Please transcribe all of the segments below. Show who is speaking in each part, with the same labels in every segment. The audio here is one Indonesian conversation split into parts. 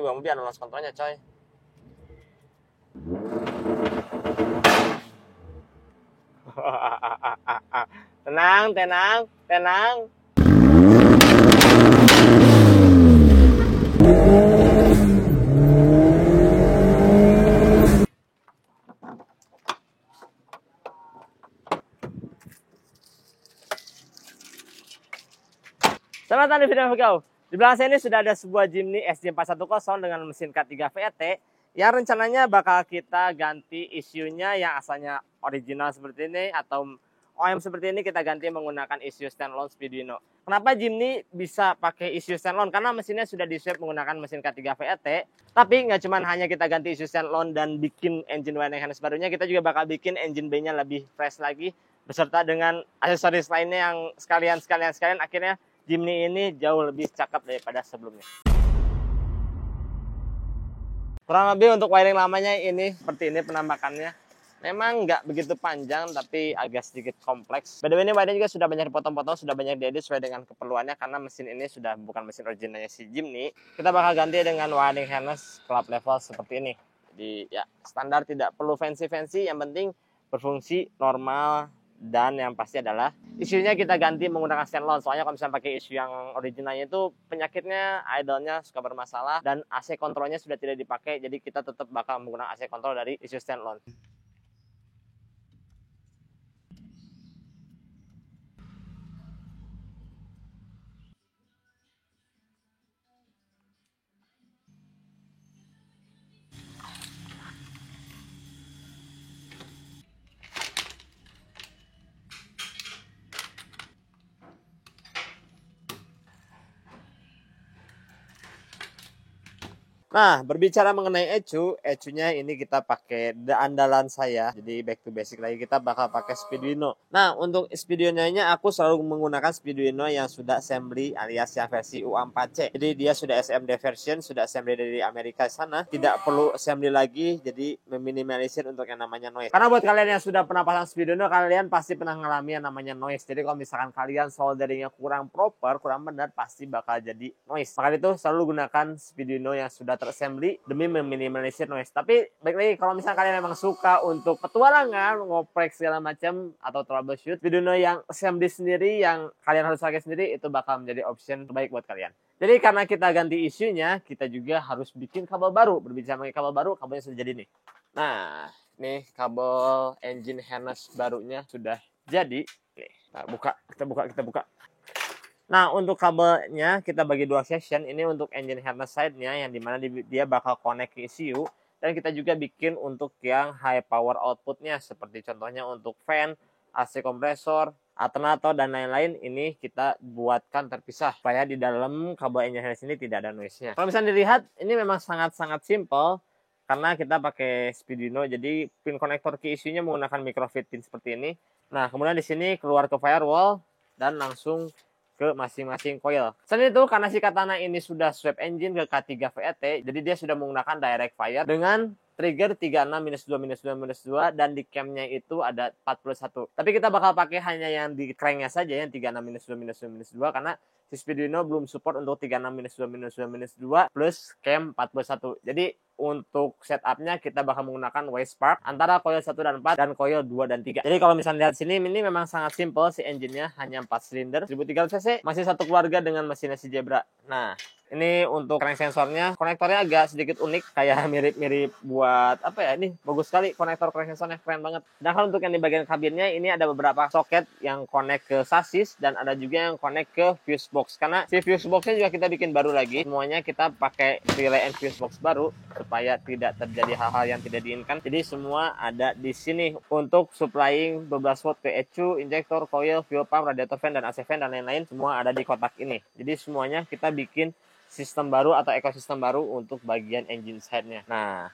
Speaker 1: buang mobil ada loss kontrolnya coy. Tenang, tenang, tenang. Selamat datang di video Vegau. Di belakang saya ini sudah ada sebuah Jimny SJ410 dengan mesin K3 VET yang rencananya bakal kita ganti isunya yang asalnya original seperti ini atau OEM seperti ini kita ganti menggunakan isu standalone Speeduino. Kenapa Jimny bisa pakai isu standalone? Karena mesinnya sudah di-swap menggunakan mesin K3 VET. Tapi nggak cuma hanya kita ganti isu standalone dan bikin engine winding harness barunya, kita juga bakal bikin engine bay-nya lebih fresh lagi beserta dengan aksesoris lainnya yang sekalian akhirnya Jimny ini jauh lebih cakep daripada sebelumnya. Kurang lebih untuk wiring lamanya ini seperti ini penampakannya. Memang nggak begitu panjang tapi agak sedikit kompleks. By the way, ini wiring juga sudah banyak dipotong-potong, sudah banyak diedit sesuai dengan keperluannya karena mesin ini sudah bukan mesin originalnya si Jimny. Kita bakal ganti dengan wiring harness club level seperti ini. Jadi ya standar, tidak perlu fancy-fancy, yang penting berfungsi normal. Dan yang pasti adalah isunya kita ganti menggunakan standalone. Soalnya kalau misalnya pakai isu yang originalnya itu penyakitnya idle-nya suka bermasalah dan AC kontrolnya sudah tidak dipakai. Jadi kita tetap bakal menggunakan AC kontrol dari isu standalone. Nah, berbicara mengenai ecunya ini kita pakai andalan saya. Jadi back to basic lagi, kita bakal pakai Speeduino. Nah, untuk Speeduino-nya aku selalu menggunakan Speeduino yang sudah assembly alias yang versi U4C. Jadi dia sudah SMD version, sudah assembly dari Amerika sana. Tidak perlu assembly lagi, jadi meminimalisir untuk yang namanya noise. Karena buat kalian yang sudah pernah pasang Speeduino, kalian pasti pernah ngalami yang namanya noise. Jadi kalau misalkan kalian solderingnya kurang proper, kurang benar, pasti bakal jadi noise. Maka itu selalu gunakan Speeduino yang sudah assembly demi meminimalisir noise. Tapi baik lagi, kalau misalnya kalian memang suka untuk petualangan, ngoprek segala macam atau troubleshoot, Speeduino yang assembly sendiri yang kalian harus pakai sendiri itu bakal menjadi option terbaik buat kalian. Jadi karena kita ganti isunya, kita juga harus bikin kabel baru. Berbicara mengenai kabel baru, kabelnya sudah jadi nih. Nah, nih kabel engine harness barunya sudah jadi. Nih, nah, kita buka. Nah, untuk kabelnya kita bagi dua section. Ini untuk engine harness side-nya yang dimana dia bakal connect ke ECU. Dan kita juga bikin untuk yang high power output-nya. Seperti contohnya untuk fan, AC kompresor, alternator, dan lain-lain. Ini kita buatkan terpisah. Supaya di dalam kabel engine harness ini tidak ada noise-nya. Kalau misalnya dilihat, ini memang sangat-sangat simple. Karena kita pakai Speeduino. Jadi pin konektor ke ECU-nya menggunakan microfit pin seperti ini. Nah, kemudian di sini keluar ke firewall. Dan langsung ke masing-masing coil. Selain itu, karena si Katana ini sudah swap engine ke K3 VET, jadi dia sudah menggunakan direct fire dengan trigger 36-2-2-2 dan di camnya itu ada 41. Tapi kita bakal pakai hanya yang di cranknya saja yang 36-2-2-2 karena si Speeduino belum support untuk 36-2-2-2 plus cam 41. Jadi untuk setupnya kita bakal menggunakan Y-Spark antara coil 1 dan 4 dan coil 2 dan 3. Jadi kalau misalnya lihat sini, ini memang sangat simple, si engine-nya hanya 4 silinder 1300 cc, masih satu keluarga dengan mesinnya si Zebra. Nah, ini untuk crank sensornya, konektornya agak sedikit unik, kayak mirip-mirip buat apa ya, ini bagus sekali konektor crank sensornya, keren banget. Sedangkan untuk yang di bagian kabinnya ini ada beberapa soket yang connect ke sasis dan ada juga yang connect ke fuse box. Karena si fuse boxnya juga kita bikin baru lagi, semuanya kita pakai relay and fuse box baru supaya tidak terjadi hal-hal yang tidak diinginkan. Jadi semua ada di sini untuk supplying 12 volt ke ECU, injektor, coil, fuel pump, radiator fan, dan AC fan, dan lain-lain. Semua ada di kotak ini. Jadi semuanya kita bikin sistem baru atau ekosistem baru untuk bagian engine side-nya. Nah,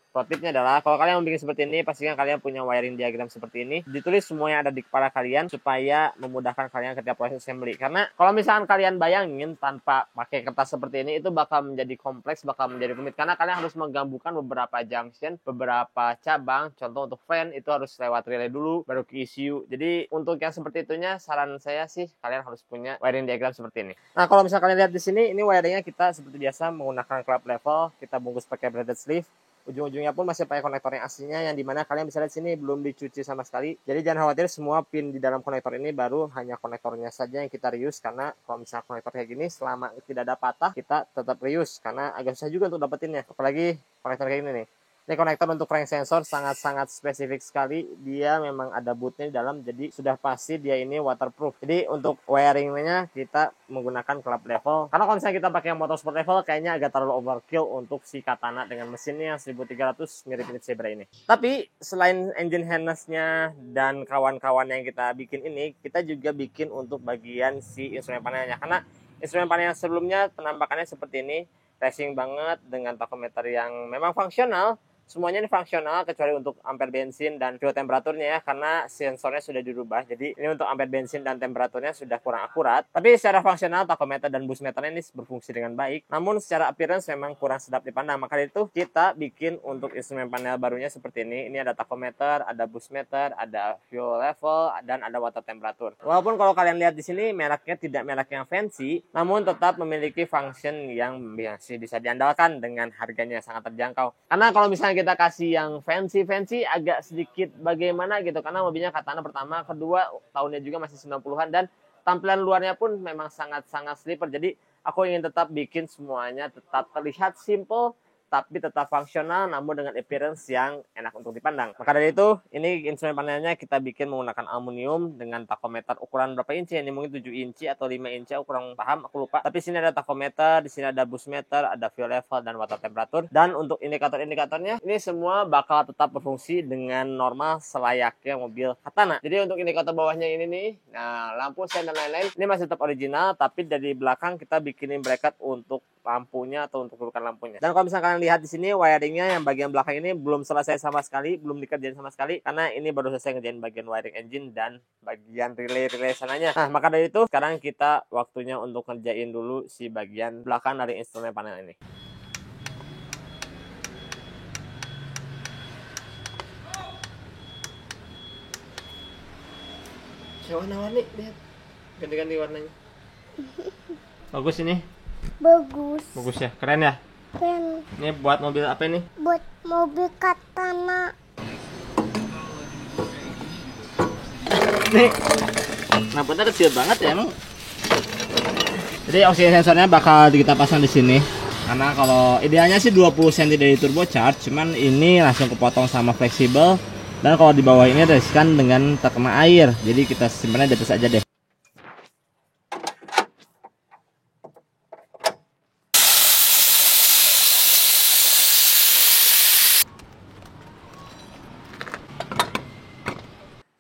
Speaker 1: Pro tipnya adalah kalau kalian mau bikin seperti ini, pastikan kalian punya wiring diagram seperti ini. Ditulis semua yang ada di kepala kalian supaya memudahkan kalian ketika proses assembly. Karena kalau misalkan kalian bayangin tanpa pakai kertas seperti ini, itu bakal menjadi kompleks, bakal menjadi rumit. Karena kalian harus menggabungkan beberapa junction, beberapa cabang. Contoh untuk fan itu harus lewat relay dulu, baru ke ECU. Jadi untuk yang seperti itunya, saran saya sih kalian harus punya wiring diagram seperti ini. Nah, kalau misalkan kalian lihat di sini, ini wiringnya kita seperti biasa menggunakan club level, kita bungkus pakai braided sleeve. Ujung-ujungnya pun masih pakai konektor yang aslinya, yang dimana kalian bisa lihat sini belum dicuci sama sekali. Jadi jangan khawatir, semua pin di dalam konektor ini baru hanya konektornya saja yang kita reuse. Karena kalau misalnya konektor kayak gini, selama tidak ada patah, kita tetap reuse. Karena agak susah juga untuk dapetinnya. Apalagi konektor kayak gini nih. Ini konektor untuk crank sensor sangat-sangat spesifik sekali. Dia memang ada bootnya di dalam, jadi sudah pasti dia ini waterproof. Jadi untuk wiringnya kita menggunakan club level. Karena kalau misalnya kita pakai motorsport level, kayaknya agak terlalu overkill untuk si katana dengan mesinnya yang 1300 mirip-mirip Zebra ini. Tapi selain engine harnessnya dan kawan-kawan yang kita bikin ini, kita juga bikin untuk bagian si instrumen panelnya. Karena instrumen panel sebelumnya penampakannya seperti ini, racing banget dengan tachometer yang memang fungsional. Semuanya ini fungsional kecuali untuk ampere bensin dan fuel temperaturnya ya, karena sensornya sudah dirubah. Jadi ini untuk ampere bensin dan temperaturnya sudah kurang akurat. Tapi secara fungsional tachometer dan boost meternya ini berfungsi dengan baik. Namun secara appearance memang kurang sedap dipandang. Maka itu kita bikin untuk instrumen panel barunya seperti ini. Ini ada tachometer, ada boost meter, ada fuel level, dan ada water temperatur. Walaupun kalau kalian lihat di sini mereknya tidak merek yang fancy, namun tetap memiliki function yang masih bisa diandalkan dengan harganya sangat terjangkau. Karena kalau misalnya kita kasih yang fancy agak sedikit bagaimana gitu, karena mobilnya katana pertama, kedua tahunnya juga masih 90-an, dan tampilan luarnya pun memang sangat-sangat sleeper. Jadi aku ingin tetap bikin semuanya tetap terlihat simple tapi tetap fungsional, namun dengan appearance yang enak untuk dipandang. Maka dari itu, ini instrumen panelnya kita bikin menggunakan aluminium dengan tachometer ukuran berapa inci? Ini mungkin 7 inci atau 5 inci, aku kurang paham, aku lupa. Tapi sini ada tachometer, di sini ada boost meter, ada fuel level dan water temperatur. Dan untuk indikator-indikatornya, ini semua bakal tetap berfungsi dengan normal selayaknya mobil katana. Jadi untuk indikator bawahnya ini nih, nah lampu sen dan lain-lain, ini masih tetap original, tapi dari belakang kita bikinin bracket untuk lampunya atau untuk bukan lampunya. Dan kalau misalkan kalian lihat di sini wiringnya yang bagian belakang ini belum selesai sama sekali, belum dikerjain sama sekali, karena ini baru selesai ngerjain bagian wiring engine dan bagian relay sananya. Nah, maka dari itu sekarang kita waktunya untuk ngerjain dulu si bagian belakang dari instrumen panel ini. Warna-warni, lihat ganti-ganti warnanya. Bagus ini. Bagus ya, keren ya.
Speaker 2: Keren.
Speaker 1: Ini buat mobil apa ini?
Speaker 2: Buat mobil katana.
Speaker 1: Nih, knalpotnya kecil banget ya emang. Jadi oksigen sensornya bakal kita pasang di sini. Karena kalau idealnya sih 20 cm dari turbocharge, cuman ini langsung kepotong sama fleksibel. Dan kalau di bawah ini riskan dengan terkena air, jadi kita simpannya di atas aja deh.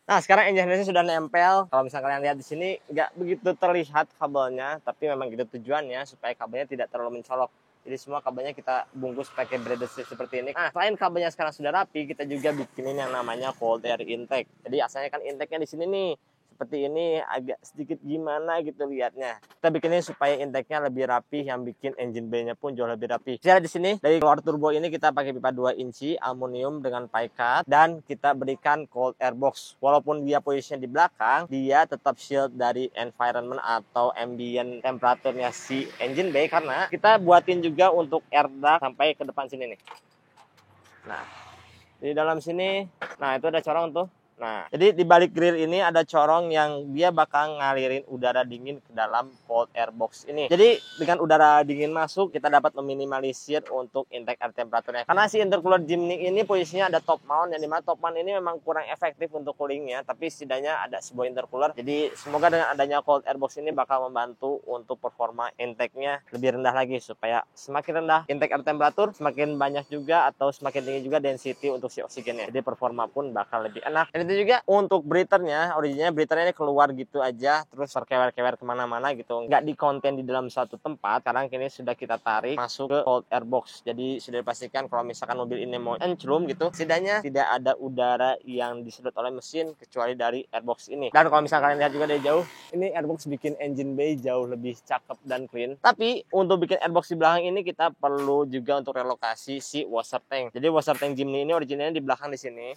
Speaker 1: Nah, sekarang engine harnessnya sudah nempel. Kalau misalnya kalian lihat di sini, nggak begitu terlihat kabelnya, tapi memang gitu tujuannya supaya kabelnya tidak terlalu mencolok. Jadi semua kabelnya kita bungkus pakai braided sleeve seperti ini. Nah, selain kabelnya sekarang sudah rapi, kita juga bikinin yang namanya cold air intake. Jadi asalnya kan intake-nya di sini nih. Seperti ini, agak sedikit gimana gitu lihatnya. Kita bikinnya supaya intake-nya lebih rapi, yang bikin engine bay-nya pun jauh lebih rapi. Jadi di sini dari keluar turbo ini kita pakai pipa 2 inci aluminium dengan pie cut, dan kita berikan cold air box. Walaupun dia posisinya di belakang, dia tetap shield dari environment atau ambient temperaturnya si engine bay, karena kita buatin juga untuk air duct sampai ke depan sini nih. Nah, di dalam sini, nah itu ada corong tuh. Nah, jadi di balik grill ini ada corong yang dia bakal ngalirin udara dingin ke dalam cold air box ini. Jadi dengan udara dingin masuk, kita dapat meminimalisir untuk intake air temperaturnya. Karena si intercooler Jimny ini posisinya ada top mount, yang dimana top mount ini memang kurang efektif untuk coolingnya, tapi setidaknya ada sebuah intercooler. Jadi semoga dengan adanya cold air box ini bakal membantu untuk performa intake-nya lebih rendah lagi, supaya semakin rendah intake air temperatur, semakin banyak juga atau semakin tinggi juga density untuk si oksigennya. Jadi performa pun bakal lebih enak. Dan itu juga untuk breathernya, originalnya breathernya ini keluar gitu aja, terus terkewer-kewer kemana-mana gitu, nggak di konten di dalam satu tempat. Sekarang kini sudah kita tarik masuk ke cold air box. Jadi sudah dipastikan kalau misalkan mobil ini mau enclum gitu, setidaknya tidak ada udara yang disedot oleh mesin kecuali dari airbox ini. Dan kalau misalkan kalian lihat juga dari jauh, ini airbox bikin engine bay jauh lebih cakep dan clean. Tapi untuk bikin airbox di belakang ini kita perlu juga untuk relokasi si washer tank. Jadi washer tank Jimny ini originalnya di belakang di sini.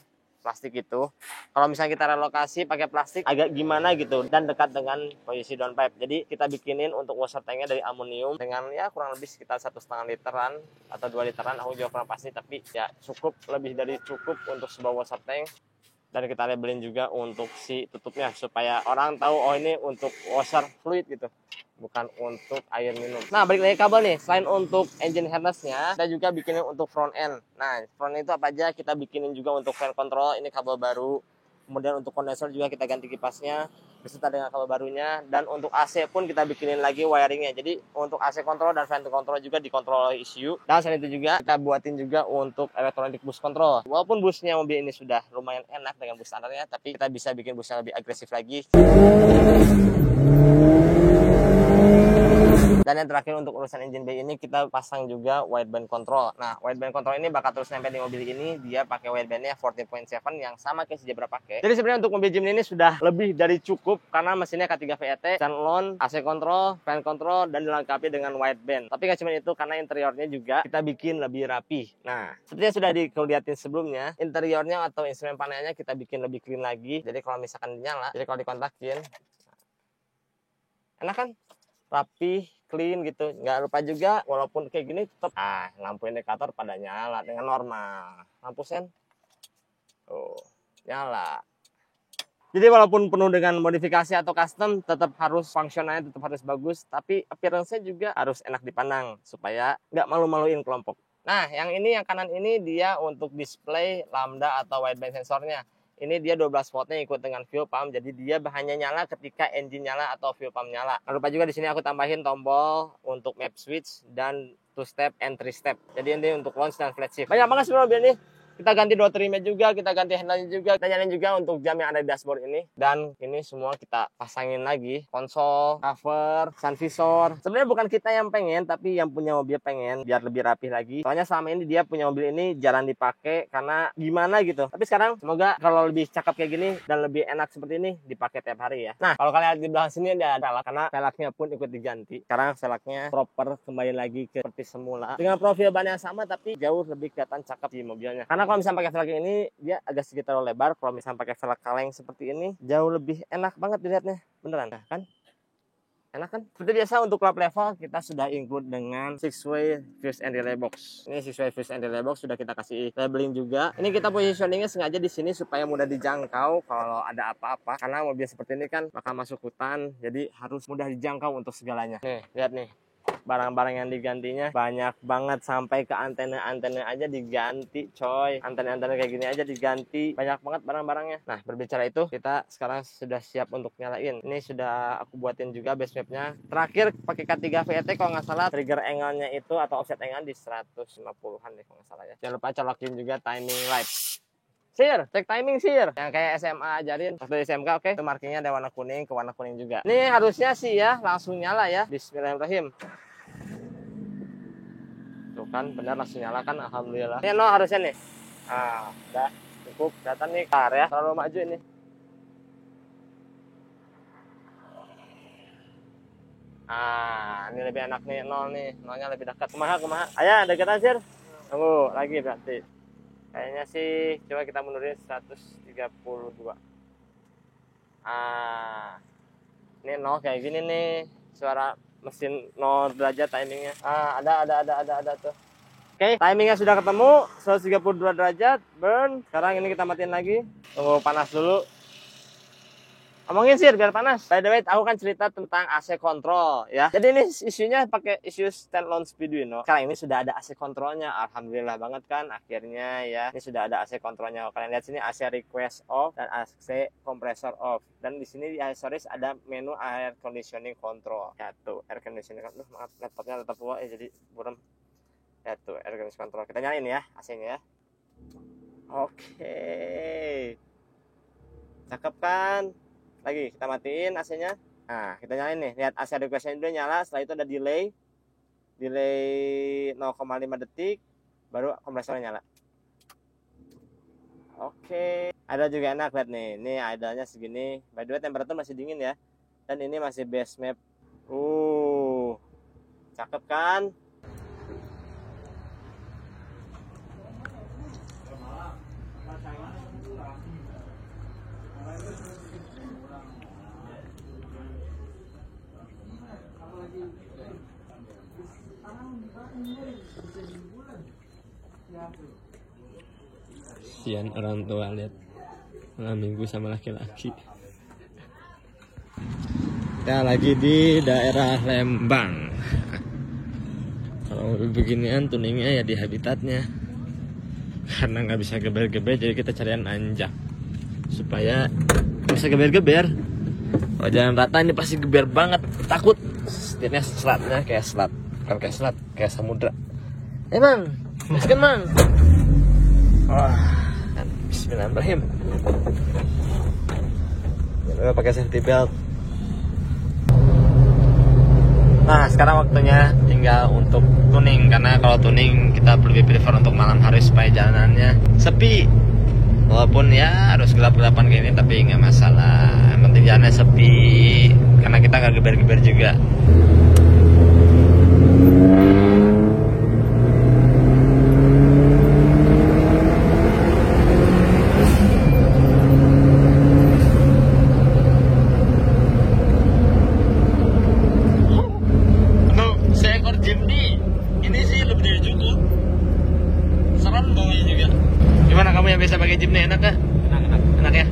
Speaker 1: Plastik itu, kalau misalnya kita relokasi pakai plastik agak gimana gitu dan dekat dengan posisi downpipe. Jadi kita bikinin untuk washer tanknya dari aluminium dengan ya kurang lebih sekitar 1,5 literan atau 2 literan, aku juga kurang pasti, tapi ya cukup, lebih dari cukup untuk sebuah washer tank. Dan kita labelin juga untuk si tutupnya supaya orang tahu oh ini untuk washer fluid gitu, bukan untuk air minum. Nah, balik lagi kabel nih, selain untuk engine harnessnya, kita juga bikinin untuk front end. Nah, front end itu apa aja? Kita bikinin juga untuk fan control, ini kabel baru. Kemudian untuk kondensor juga kita ganti kipasnya beserta dengan kabel barunya. Dan untuk AC pun kita bikinin lagi wiringnya. Jadi untuk AC control dan fan control juga dikontrol oleh ECU. Dan selain itu juga kita buatin juga untuk electronic boost control. Walaupun busnya mobil ini sudah lumayan enak dengan bus standarnya, tapi kita bisa bikin busnya lebih agresif lagi. Dan yang terakhir untuk urusan engine bay ini kita pasang juga wideband control. Nah, wideband control ini bakal terus nempel di mobil ini. Dia pakai widebandnya 14.7 yang sama kayak si Zebra pakai. Jadi sebenarnya untuk mobil Jimny ini sudah lebih dari cukup karena mesinnya K3 VET, standalone, AC control, fan control, dan dilengkapi dengan wideband. Tapi nggak cuma itu, karena interiornya juga kita bikin lebih rapi. Nah, seperti yang sudah dilihatin sebelumnya, interiornya atau instrumen panelnya kita bikin lebih clean lagi. Jadi kalau misalkan nyala, jadi kalau dikontakin, enak kan? Rapi, clean gitu. Nggak lupa juga walaupun kayak gini tetap lampu indikator pada nyala dengan normal. Lampu sen nyala. Jadi walaupun penuh dengan modifikasi atau custom, tetap harus fungsionalnya tetap harus bagus, tapi appearance-nya juga harus enak dipandang supaya nggak malu-maluin kelompok. Nah, yang ini, yang kanan ini dia untuk display lambda atau wideband sensornya. Ini dia 12 voltnya ikut dengan fuel pump, jadi dia hanya nyala ketika engine nyala atau fuel pump nyala. Jangan lupa juga di sini aku tambahin tombol untuk map switch dan 2 step and 3 step. Jadi ini untuk launch dan flat shift. Banyak banget sebenarnya mobil ini. Kita ganti door trimnya juga, kita ganti handle-nya juga, kita nyalain juga untuk jam yang ada di dashboard ini. Dan ini semua kita pasangin lagi, konsol, cover, sun visor. Sebenarnya bukan kita yang pengen, tapi yang punya mobil pengen biar lebih rapih lagi. Soalnya selama ini dia punya mobil ini jarang dipakai karena gimana gitu. Tapi sekarang semoga kalau lebih cakep kayak gini dan lebih enak seperti ini dipakai tiap hari ya. Nah, kalau kalian lihat di belakang sini ada velg, karena velgnya pun ikut diganti. Sekarang velgnya proper, kembali lagi ke seperti semula dengan profil ban yang sama, tapi jauh lebih kelihatan cakep di mobilnya. Karena kalau misalnya pakai velg ini dia agak sedikit terlalu lebar. Kalau misalnya pakai velg kaleng seperti ini jauh lebih enak banget dilihatnya, beneran. Nah, kan enak kan? Seperti biasa untuk lap level kita sudah include dengan 6-way fuse and relay box. Ini 6-way fuse and relay box sudah kita kasih labeling juga. Ini kita positioningnya sengaja di sini supaya mudah dijangkau kalau ada apa-apa. Karena mobil seperti ini kan bakal masuk hutan, jadi harus mudah dijangkau untuk segalanya. Nih, lihat nih. Barang-barang yang digantinya banyak banget, sampai ke antena-antena aja diganti coy. Antena-antena kayak gini aja diganti, banyak banget barang-barangnya. Nah, berbicara itu, kita sekarang sudah siap untuk nyalain. Ini sudah aku buatin juga base mapnya. Terakhir pakai K3 VET kalau nggak salah, trigger angle-nya itu atau offset angle di 150-an deh kalau nggak salah ya. Jangan lupa colokin juga timing light. Sir, cek timing sir. Yang kayak SMA ajarin waktu SMK, oke. Itu markingnya ada warna kuning ke warna kuning juga. Ini harusnya sih ya langsung nyala ya. Bismillahirrahmanirrahim. Tuh kan, benar langsung nyala kan, alhamdulillah. Ini no harusnya nih. Nah, udah cukup. Kelihatan nih car ya, terlalu maju ini. Ini lebih enak nih, nol nih. Nolnya lebih dekat. Kumaha. Ayo, deketan sir. Tunggu lagi berarti. Kayaknya sih, coba kita mundurin 132. Ini nol kayak gini nih. Suara mesin 0 derajat timingnya. Ada tuh. Oke, timingnya sudah ketemu 132 derajat burn. Sekarang ini kita matiin lagi. Tunggu panas dulu. Omongin sih biar panas. By the way, aku kan cerita tentang AC control ya. Jadi ini isunya pakai isu standalone Speeduino. Sekarang ini sudah ada AC controlnya. Alhamdulillah banget kan akhirnya ya. Ini sudah ada AC controlnya. Kalian lihat sini AC request off dan AC compressor off. Dan di sini di aksesoris ada menu air conditioning control. Ya tuh, air conditioning control. Maaf, laptopnya tetap tua ya jadi buram. Ya tuh, air conditioning control. Kita nyalain ya AC-nya ya. Oke. Cakep kan? Lagi kita matiin AC-nya. Nah, kita nyalain nih. Lihat AC request-nya dulu nyala, setelah itu ada delay. Delay 0,5 detik baru kompresornya nyala. Oke. Idle juga enak, lihat nih. Ini idle-nya segini. By the way, temperatur masih dingin ya. Dan ini masih base map. Cakep kan?
Speaker 3: Kasihan orang tua lihat malam minggu sama laki-laki. Kita lagi di daerah Lembang. Kalau beginian tuningnya ya di habitatnya, karena nggak bisa geber-geber jadi kita cari yang nanjak supaya bisa geber-geber. Kalau jalan rata ini pasti geber banget, takut. Setirnya selatnya kayak selat, bukan kayak selat, kayak samudra. Mang, gaskan mang. Bismillahirrahmanirrahim. Jangan lupa pakai safety belt. Nah, sekarang waktunya tinggal untuk tuning, karena kalau tuning kita lebih prefer untuk malam hari supaya jalanannya sepi. Walaupun ya harus gelap-gelapan kayak ini tapi nggak masalah. Yang penting jalannya sepi, karena kita nggak geber-geber juga. Gimana kamu yang biasa pakai jeep nih, enak kah? Enak ya.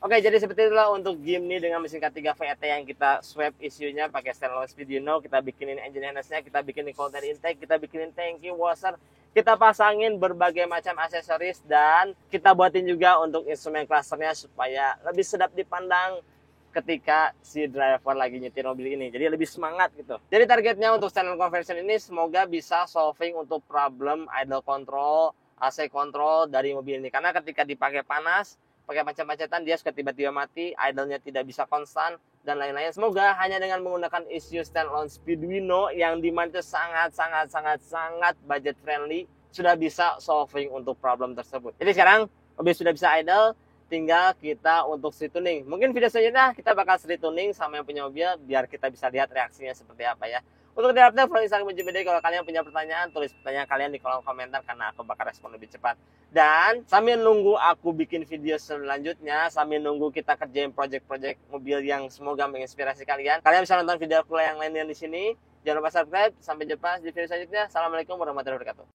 Speaker 1: Oke, jadi seperti itulah untuk Jimny dengan mesin K3 VET yang kita swap isunya pakai stainless Speeduino. Kita bikinin engine harness-nya, kita bikinin coulter intake, kita bikinin tangki washer, kita pasangin berbagai macam aksesoris, dan kita buatin juga untuk instrumen clusternya supaya lebih sedap dipandang ketika si driver lagi nyetir mobil ini, jadi lebih semangat gitu. Jadi targetnya untuk standard conversion ini semoga bisa solving untuk problem idle control, AC control dari mobil ini, karena ketika dipakai panas, pakai macet-macetan, dia suka tiba-tiba mati, idle-nya tidak bisa konstan dan lain-lain. Semoga hanya dengan menggunakan issue standalone Speeduino yang dimana sangat budget friendly sudah bisa solving untuk problem tersebut. Jadi sekarang mobil sudah bisa idle, tinggal kita untuk street tuning. Mungkin video selanjutnya kita bakal street tuning sama yang punya mobil biar kita bisa lihat reaksinya seperti apa ya. Untuk di update follow Instagram JBD. Kalau kalian punya pertanyaan, tulis pertanyaan kalian di kolom komentar karena aku bakal respon lebih cepat. Dan sambil nunggu aku bikin video selanjutnya, sambil nunggu kita kerjain project-project mobil yang semoga menginspirasi kalian, kalian bisa nonton video aku yang lainnya di sini. Jangan lupa subscribe. Sampai jumpa di video selanjutnya. Assalamualaikum warahmatullahi wabarakatuh.